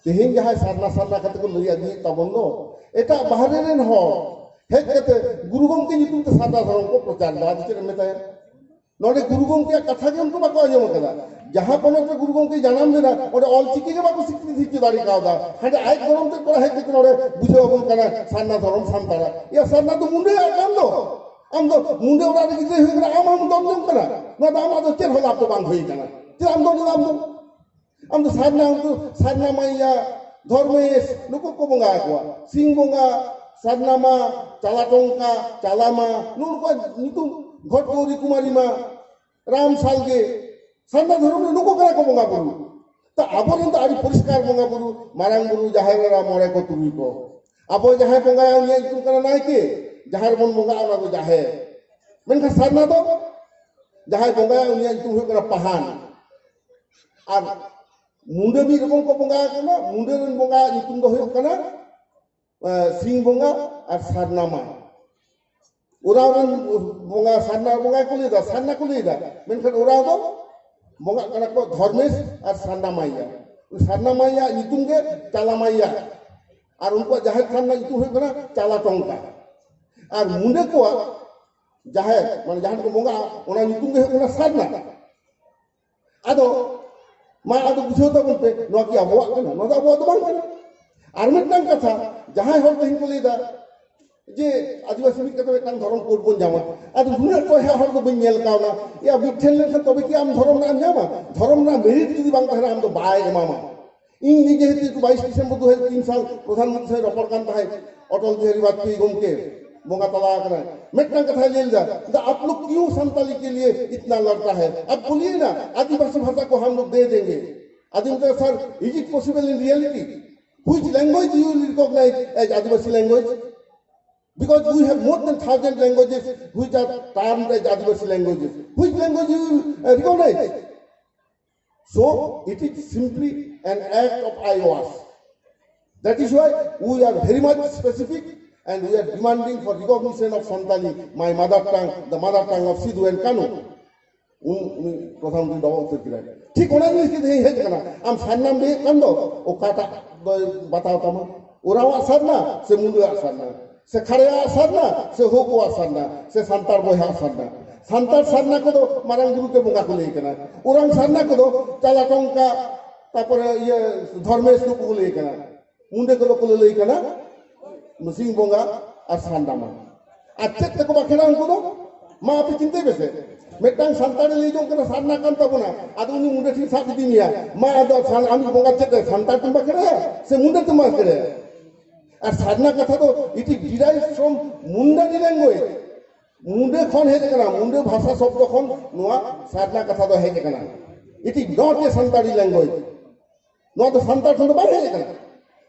तेहन जहाँ सारना सारना कते को लई आगे तबन दो एटा बाहरे रेन हर हेज कते गुरु गंके नितुम ते सारना धर्म को प्रचार दा चेक मेताया नोडे गुरु गंके कथा के उनको बाको आजम कदा जहाँ पनत गुरु गंके जानम देना ओडे ऑल चिकी के बाको स्वीकृति दिते दाड़ी कावदा हाडे आय गरम ते कोरा हेज नोडे बुझे अबन कना सारना धर्म सानतारा या सारना तो मुंडे आम दो मुंडे ओरा गिदे हुई कना आम दम कना नो दाम आदो चेक होला तो बांध होई कना ते आम दो सारना माइया धर्मेश नुको को बंगा को सिंह बंगा सारना मा चाला टोंका चाला मा नुको नितु घट गौरी कुमारी मा राम सालगे सारना धर्म नुको करा को बंगा बुरु ता आबोन तो आदि परिष्कार बंगा बुरु मारांग बुरु जहार रा मोरे को तुई को आबो जहां बंगा उनिया इतु करा नाय के जहार बन बंगा ओना को जाहे मेनखा सारना दो जहां बंगा उनिया इतु हो करा पहान और मुंडे भी रकम को बंगा कना मुंडे रन बंगा इतुम दो हो कना सिंह बंगा और सारना मा ओराव रन बंगा सारना बंगा को लेदा सारना को लेदा मेनखा ओराव दो बंगा कना को धर्मेश और सारना माइया इतुम के चाला माइया और उनको जहां सारना इतु हो कना चाला टोंका और मुंडे को जहां मान जहां को बंगा ओना इतुम के हो कना सारना आदो मा आदो बुझो तबन पे नो की अबवा कना नो अबवा तो बांग कना आर मिटन कथा जहां हर तहिन को लेदा जे आदिवासी मिट कते कान धरम कोड बन जामा आदो हुना तो हे हर को बन नेल कावना या बिठेल लेखन तबे की आम धरम नाम जामा धरम ना मेरिट जदि बांग तहरा हम तो बाय एमामा इन निजे हेतु 22 डिसेंबर 2003 साल प्रधानमंत्री से रपड़ कान ताहे अटल बिहारी वाजपेयी गमके बोंगा तला करना मिटन कथा लेल जा तो आप लोग क्यों संताली के लिए इतना लड़ता है अब बोलिए ना आदिवासी भाषा को हम लोग दे देंगे Adivasi sir is it possible in reality which language you recognize as Adivasi language because we have more than 1,000 languages which are termed as Adivasi languages which language you recognize so it is simply an act of IOS that is why we are very much specific and we are demanding for recognition of Santali, my mother tongue, the mother tongue of Sidhu and Kanu. प्रधानमंत्री दवा उत्तर किया ठीक होना नहीं इसके नहीं है करना हम सान्ना में कंदो ओ काटा बताओ तम उरावा सारना से मुंडुआ सारना से खड़ेया सारना से होकुआ सारना से संतार बोया सारना सारना को दो मारांग गुरु के बंगा को ले करना उरांग सारना को दो चाला टोंका तापर ये धर्मेश को ले करना मुंडे को ले करना मुसिंग बंगा और सारना मा अच्छे तक बाखेड़ा उनको दो मां आप चिंते बेसे मेटांग संताड़ ले जो कना सारना कान तबना आदो उनी मुंडे ठीक साथ दिमिया मा आदो सान आमी बंगा चेते संताड़ तुम बकरे से मुंडे तुम बकरे और सारना कथा तो it is derived from Mundani language मुंडे खन हे कना मुंडे भाषा शब्द खन नोआ सारना कथा तो हे कना it is not a Santali language नोआ तो संताड़ खन बारे हे कना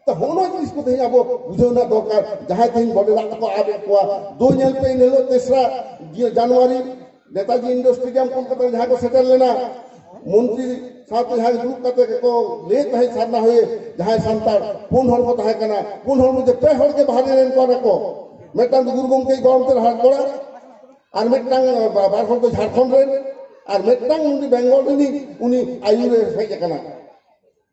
तो होनो जिस को देही आबो बुझो ना दरकार जहां कहीं बड़े रात को आबे को दो नेल पे नेलो तेसरा जनवरी नेताजी इंडोर स्टेडियम कोलकाता जहाँ को सेटल लेना मंत्री साथ यहाँ ग्रुप करते को लेत है सारना हुए जहाँ संतार पुन हर को तहे कना पुन हर मुझे पे हर के बाहर रेन को रखो मेटांग गुरु गंके गरम तेल हाथ गोड़ा और मेटांग बार हर को झारखंड रेन और मेटांग उनी बेंगल रेनी उनी आयुरे है कना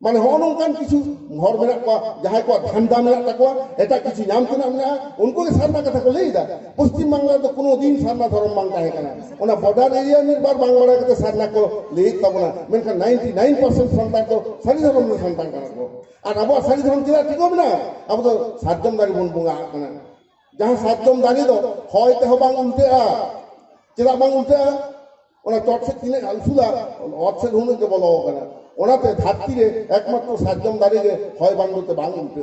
माने होनोंकान किछु हर मेरा को जहां को धंधा मेरा तको एटा किछु नाम तो नाम ना उनको के सारना कथा को लेदा पश्चिम बांग्ला तो कोनो दिन सारना धर्म मांगता है कना ओना बॉर्डर एरिया निर्बार बांग्ला के सारना को ले तबना मेनका 99% संतान तो सारी धर्म में संतान कना को और अब सारी धर्म किला ठीक हो ना अब तो सातम दारी बन बुंगा कना जहां सातम दारी दो होय ते बांग उल्टे आ चिरा बांग उल्टे आ ओना टॉट से किने अलसुला और से ढूंढ के बोलो कना ओनाते धाती रे एकमात्र साजम दारी रे হয় বাংলাতে বাং উঠে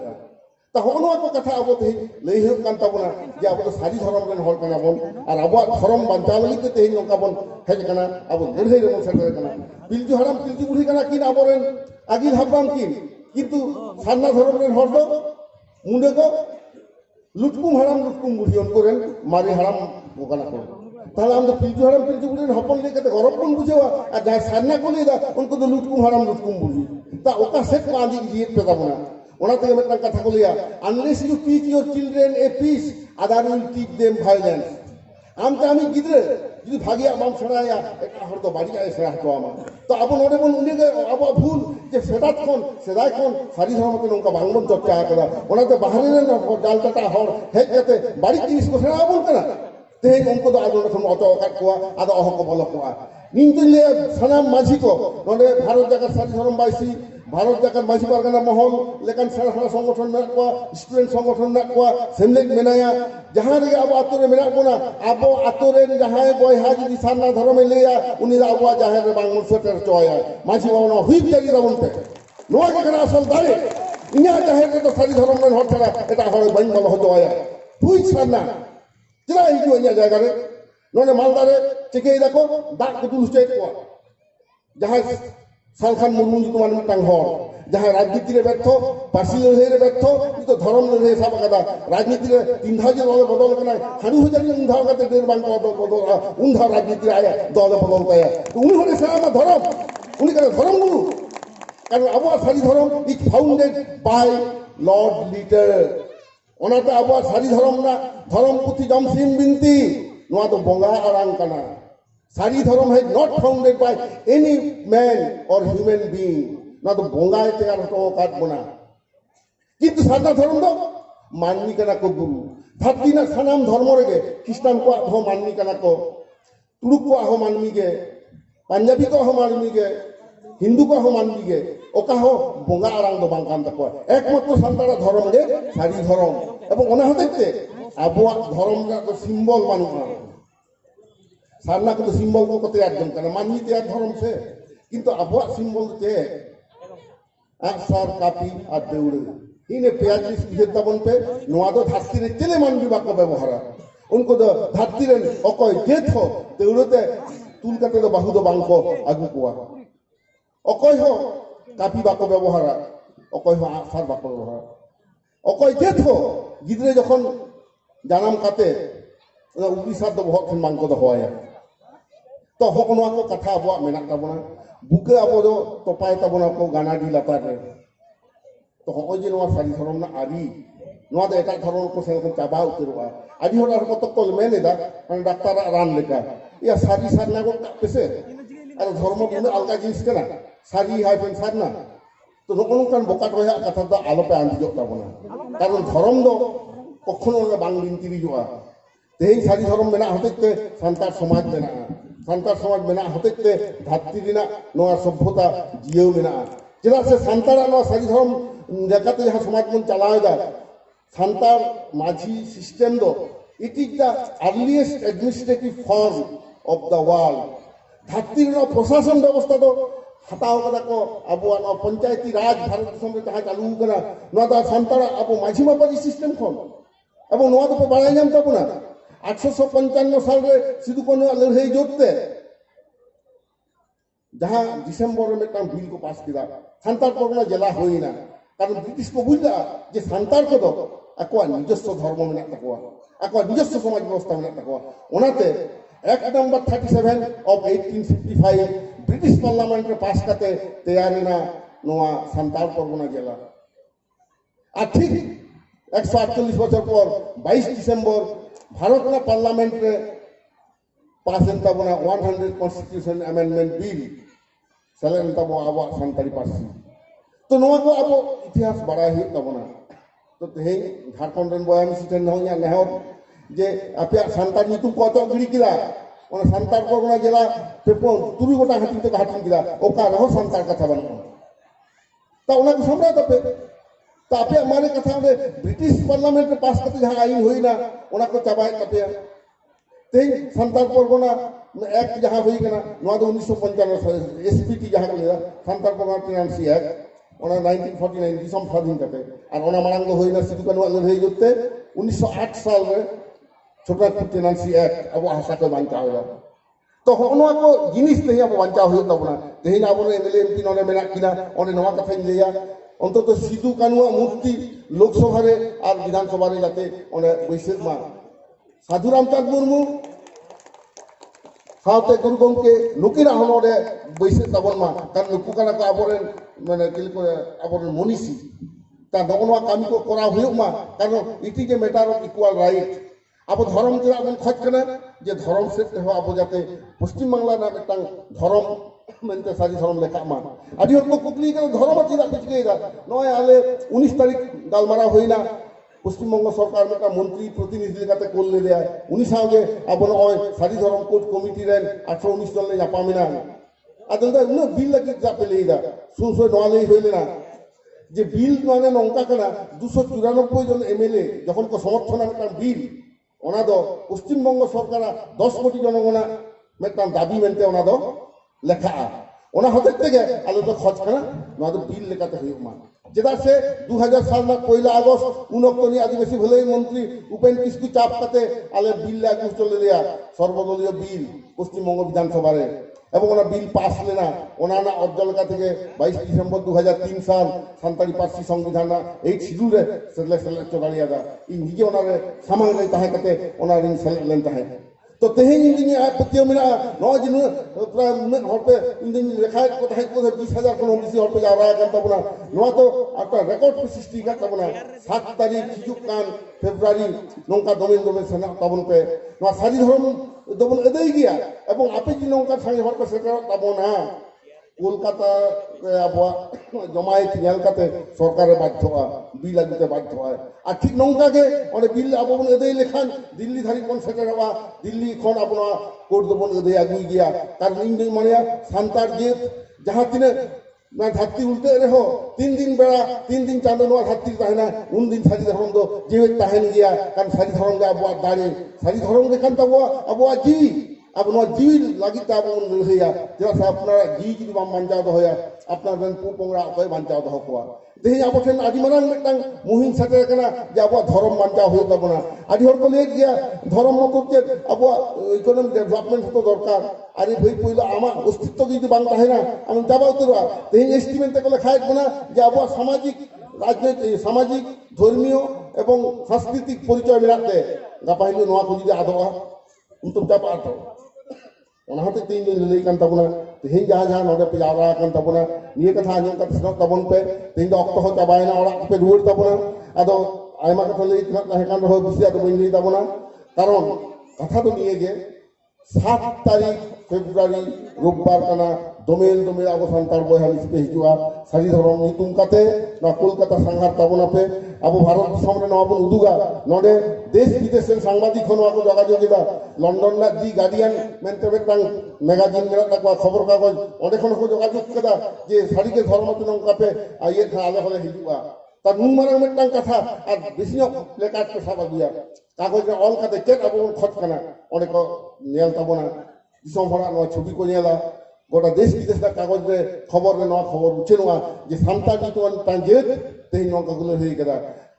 তা হনো এক কথা আবতে লই হে কান্তা বনা যে আবো সারি ধরম রেন হল কানা বন আর আবো ধরম বাঞ্চা লাগিতে তেই নকা বন হেজ কানা আবো গড়হে রে সেটা কানা পিলজু হারাম পিলজু বুড়ি কানা কিন আবরেন আগি ভাববাম কিন কিন্তু সান্না ধরম রেন হল মুন্ডে को লুটকুম হারাম লুটকুম বুড়িয়ন করেন মারি হারাম বোকানা করেন তাহলে আমরা পিলজু হারাম পিলজু বুড়ির হপন লেগে গরম কোন বুঝেওয়া আর যা সান্না কোলে দা উनको तो লুটকুম হারাম লুটকুম বুড়ি তা ওকা সেট কাঁদি দিয়ে পেতা বনা ওনা থেকে একটা কথা বলিয়া unless you teach your children a peace other will teach them violence आम ते आमी गिद्रे जुदी भागिया बाम सेणाया एटा हर दो बाड़िया सेणा हतो आमा तो आबो नोडे बन उनी गे आबो भूल जे सेदात खन सेदाय खन सारी धर्म ते नोंका बांगबन चर्चा करा ओनाते बाहरे रे डालटा हर हेज कते बाड़ी जिनिस को सेणा आबो कना तेहेन उनको दो आदो खन अतो अकात कोआ आदो अहको बोलो कोआ निंतले सनाम माझी को नोडे भारत जाकर सारी धर्म बाइसी भारत जाकर माझी पारगाना महल लेकिन सेणा सेणा संगठन में कोआ स्टूडेंट संगठन में कोआ सेमलेक मेनाया जहां रे अब आतो रे मेना कोना अब आतो रे जहां बोय हा जदी साना धर्म लेया उनी अब जहां रे बांगुर सेटर चोया माझी बावना हुई जागी रावनते नोआ के कना असल दारे इन्या जहां रे तो सारी धर्म में हटरा एटा हर बन बल होतोया हुई साना चला हिजो इन्या जागा रे नोने मालदारे चिके देखो दाग को दुल चेक को जहां सालखान मुर्मू तुमान मिटांग हर जहां राजनीति रे व्यर्थ पार्टी लड़ाई रे व्यर्थ तो धर्म लड़ाई साब कदा राजनीति रे तीन धाव जे दल बदल कना हानु हजार उन धाव कते डेर बांक बदल उन धाव राजनीति आया दल बदल कया तो उन होने सारा धर्म उन का धर्म गुरु कारण अब Sari Dharam is founded by lord leader ओनाते अब सारी धर्म ना धर्म पुथी जमसिन बिनती नोआ तो बोंगा आरांग कना सारी धर्म है not founded by any man और ह्यूमन बीइंग ना तो बोंगाए तैयार हटो काट बना किंतु सादा धर्म दो मानवी कना को गुरु धरती ना सनाम धर्म रे ख्रिस्टान को हो मानवी कना को तुरुक को हो मानवी के पंजाबी को हो मानवी के हिंदू को हो मानवी के ओका हो बोंगा आरांग दो बांकान तको एकमात्र सान्ताड़ा धर्म गे सारी धर्म एवं ओना हतेते आबुआ धर्म का तो सिंबल मानुआ सारना को तो सिंबल को तैयार जम करना मानवी तैयार धर्म से किंतु आबुआ सिंबल ते आसार कापी और देउड़े इने पेयाजिस बिहेता बन पे नोआ दो धरती रे चले मानवी बाको व्यवहार उनको दो धरती रे अकय जेथो देउड़ते तुल कते दो बाहु दो बांको आगु कोआ अकय हो कापी बाको व्यवहार अकय हो आसार बाको व्यवहार अकय जेथो गिद्रे जखन जानाम काते उड़ीसा दो बहुत खन बांको दो होया तो हकनोआ को कथा अबुआ मेना ताबना बुके अब दो तोपाय ताबना को गाना दी लातार रे तो हको जे नोआ सारी धर्म ना आदि नोआ दो एटा धर्म को सेल चाबा उतरवा आदि होना को तो कल मेनेदा डाक्टर रान लेका या सारी सारना को पेसे अरे धर्म को अलगा जिनिस कना सारी हाय पेन सारना तो नोकन कान बोकाट होया कथा दो आलो पे आंदी जो ताबना कारण धर्म दो कखनो बांग बिनती जुआ तेही सारी धर्म मेना हतेते संतार समाज मेना सान्तार समाज मेना हतेते धरती दिना नोआ सभ्यता जियो मेना चला से सान्तारा नोआ सारी धर्म जगत जहां समाज मन चलाएगा सान्तार माझी सिस्टम दो it is the earliest administrative form of the world धरती नो प्रशासन व्यवस्था दो हटाओ कदा को अब नो पंचायती राज भारत दिसम रे जहां चालू करा नोआ दा सान्तारा अब माझी मापाजी सिस्टम खन अब नोआ दो बाड़ाय नाम ताबना 855 साल रे सिदु कोनो लड़ाई जोतते जहां दिसंबर में एक बिल को पास किया सान्तार परगना जिला होइना कारण ब्रिटिश को बुझला जे सान्तार को दो अकवा निजस्व धर्म में तकवा अकवा निजस्व समाज व्यवस्था में तकवा ओनाते act number 37 of 1855 British parliament रे पास करते तैयारीना नोआ सान्तार परगना जिला आ ठीक 148 बछर पर 22 दिसंबर भारत ना पार्लियामेंट रे पास एंता बना 100 कॉन्स्टिट्यूशन अमेंडमेंट बिल सेलेन तबो आबो संतारी पासी तो नोआ को आबो इतिहास बड़ा ही तबना तो ते झारखंड रन बयाम सिटन नहोया नेहर जे आपया संतार नितु को तो गिड़ी किला ओना संतार परगना जिला पेपो तुरी गोटा हाटी ते हाटी किला ओका रहो संतार कथा बन ता ओना को समरा तपे तो आपे हमारे कथा में ब्रिटिश पार्लियामेंट में पास करते जहां आईन हुई ना ओना को चाबाय कपे ते संतार परगना एक्ट जहां हुई कना नोआ दो 1995 एसपीटी जहां को लेदा संतार परगना टेनेंसी एक्ट ओना 1949 दिसम स्वाधीन करते और ओना मांग हुई ना सिदु कनु लड़ाई जोते 1908 साल में छोटा टेनेंसी एक्ट अब आशा को बांचा होगा तो होनोआ को जिनिस नहीं अब बांचा हुई तबना तेही ना अब एमएलए एमपी नोने मेना किना ओने नोआ कथा लेया अंतत सिदु कानुआ मूर्ति लोकसभा रे और विधानसभा रे जाते ओने बैसेक मा साधु रामचंद्र मुर्मू साउते गुरु गंके नुकिना होनोडे बैसेक ताबन मा कारण नुकु काना का आबोरेन माने किल को आबोरेन मनीषी ता नगनवा कामी को करा हुयुक मा कारण it is a matter of equal right ᱟᱵᱚ ᱫᱷᱚᱨᱚᱢ ᱪᱮᱫᱟᱜ ᱵᱚᱱ ᱠᱷᱚᱡ ᱠᱟᱱᱟ ᱡᱮ ᱫᱷᱚᱨᱚᱢ ᱥᱮᱫ ᱛᱮᱦᱚᱸ ᱟᱵᱚ ᱡᱟᱛᱮ ᱯᱚᱥᱪᱤᱢ ᱵᱟᱝᱞᱟ ᱨᱮᱱᱟᱜ ᱢᱤᱫᱴᱟᱝ ᱫᱷᱚᱨᱚᱢ ᱢᱮᱱᱛᱮ ᱥᱟᱹᱨᱤ ᱫᱷᱚᱨᱚᱢ ᱞᱮᱠᱷᱟᱜ ᱢᱟ ᱟᱹᱰᱤ ᱦᱚᱲ ᱠᱚ ᱠᱩᱠᱞᱤ ᱠᱟᱱᱟ ᱫᱷᱚᱨᱚᱢ ᱪᱮᱫᱟᱜ ᱯᱮ ᱪᱤᱠᱟᱹᱭᱮᱫᱟ ᱱᱚᱜᱼᱚᱭ ᱟᱞᱮ 19 তারিখ গালমারাও হইনা পশ্চিমবঙ্গ সরকার একটা মন্ত্রী প্রতিনিধি লেখাতে কোল লেদেয় উনি সঙ্গে আবো নয় সারি ধরম কোড কমিটি রেন 18-19 জন লে জাপামিনা আদলদা উনি বিল লাগি জাপে লেইদা সুনসো নলেই হইলে না যে বিল মানে নঙ্কা কানা 294 জন এমএলএ যখন কো সমর্থন একটা বিল ওনা দো পশ্চিমবঙ্গ সরকার 10 কোটি জনগণা মেটান দাবি মেনতে ওনা দো লেখা ওনা হতে থেকে আলো তো খরচ কানা নয়া দো বিল লেখাতে হইব মা যেটা সে 2000 সাল না 1 আগস্ট উনকনি আদিবাসী ভলাই মন্ত্রী উপেন কিসকু চাপ কাতে আলে বিল লাগু চলে দেয়া সর্বদলীয় বিল পশ্চিমবঙ্গ বিধানসভারে এবং ওনা বিল পাস লেনা ওনা না অজ্জলকা থেকে 22 ডিসেম্বর 2003 সাল সান্তালি পার্সি সংবিধান 8 শিডিউলে সেলে চলালিয়া দা ই নিজে ওনারে সামাঙ্গে তাহে কাতে ওনা রিং সেলে লেন তাহে তো তেহেন ইঞ্জিনি আপত্তি মিনা নয় দিন প্রায় হরপে ইঞ্জিনি লেখায় কোথায় কোথায় 20,000 কোন বেশি হরপে যাওয়া কান তাবনা নয় তো একটা রেকর্ড সৃষ্টি কান তাবনা 7 তারিখ হিজুক কান ফেব্রুয়ারি নঙ্কা দমেন সেনা তাবন পে নয় সারি ধরম দমন এদেই গিয়া এবং আপে যে নঙ্কা সঙ্গে হরপে সেটা তাবনা কলকাতা আবহাওয়া জমায়েত নেলকাতে সরকারের বাধ্য হয় বিল আগুতে বাধ্য হয় আর ঠিক নৌকাকে অনেক বিল আবন এদেই লেখান দিল্লি ধারি কোন সেটার হওয়া দিল্লি খন আপনার কোর্ট দেবন এদেই আগুই গিয়া কারণ ইন্ডিয়া মানে সান্তার যে যাহা তিনে না ধাত্তি উল্টে রেহ 3 দিন বেড়া 3 দিন চাঁদ নোয়া ধাত্তি তাহে না উন দিন সারি ধরন দো যে তাহেন গিয়া কারণ সারি ধরন গে আবহাওয়া দাঁড়িয়ে সারি ধরন দেখান তো আবহাওয়া জি अब नौ जीव लगी तब लड़िया जैसे अपना जी जी बाम बांचा दो होया अपना रन पोंगरा कोई बांचा दो हुआ देही अब ठेन आदि मानन मिटन मुहिम सेटर कना जे अब धर्म बांचा होय तबना आदि हर को ले गया धर्म मतलब जे अब इकोनॉमिक डेवलपमेंट तो दरकार आरे भई पइलो आमा अस्तित्व যদি বাং তাহে না আমি যাবাও তোরা দেহি এস্টিমেট তে কলে খাইত না যে अब সামাজিক রাজনৈতিক সামাজিক ধর্মীয় এবং সাংস্কৃতিক পরিচয় মিলাতে গাপাইলো নোয়া কো যদি আদোয়া উনতো যাবা আতো ওনাতে 3 দিন লই কান তাবনা তেহিন যাহা নডে পে যাওয়া কান তাবনা নিয়ে কথা আঞ্জম কাতে সব তাবন পে তেহিন দ অক্ত হ চাবায়না ওরা পে রুড় তাবনা আদো আইমা কথা লই তাহে কান রহ বিসিয়া তো বইনি তাবনা কারণ কথা তো নিয়ে গে 7 তারিখ ফেব্রুয়ারি রোববার কানা দমেল দমেল আবো সান্তার বয়হা লিস্টে হিজুয়া সারি ধরম নিতুম কাতে না কলকাতা সংঘাত তাবনা পে আবো ভারত দিশমরে নবন উদুগা নডে দেশ বিদেশের সাংবাদিক হনো আবো যোগাযোগিতা লন্ডন না দি গার্ডিয়ান মেনতে বেটাং ম্যাগাজিন মেলা তাকবা খবর কাগজ অনেক কোনো যোগাযোগ কেদা যে সারিকে ধর্মতে নঙ্কাপে আইয়ে আলে হলে হিজুয়া তার নুন মারাং মেটাং কথা আর বেশি প্লেকার্ড কে সাবা দিয়া কাগজে অল কাতে কেট আবো খত কানা অনেক নেল তাবনা দিশম ভরা নয় ছবি কো নেলা গোটা দেশ বিদেশের কাগজে খবর নয় খবর উঠে নয় যে সান্তালি তো ট্রানজিট তেই নৌকাগুলো হয়ে গেল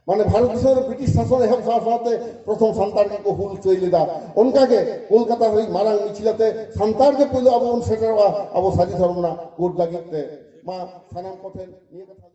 মানে ভারত দেশের ব্রিটিশ শাসন এসব সাথে প্রথম সান্তারকে কো হুল চইলে দা অনকাকে কলকাতা হই মারাং মিছিলাতে সান্তারকে পইলো আবো সেটা আবো সাজি ধর্ম না কোট লাগিতে মা সানাম পথে নিয়ে কথা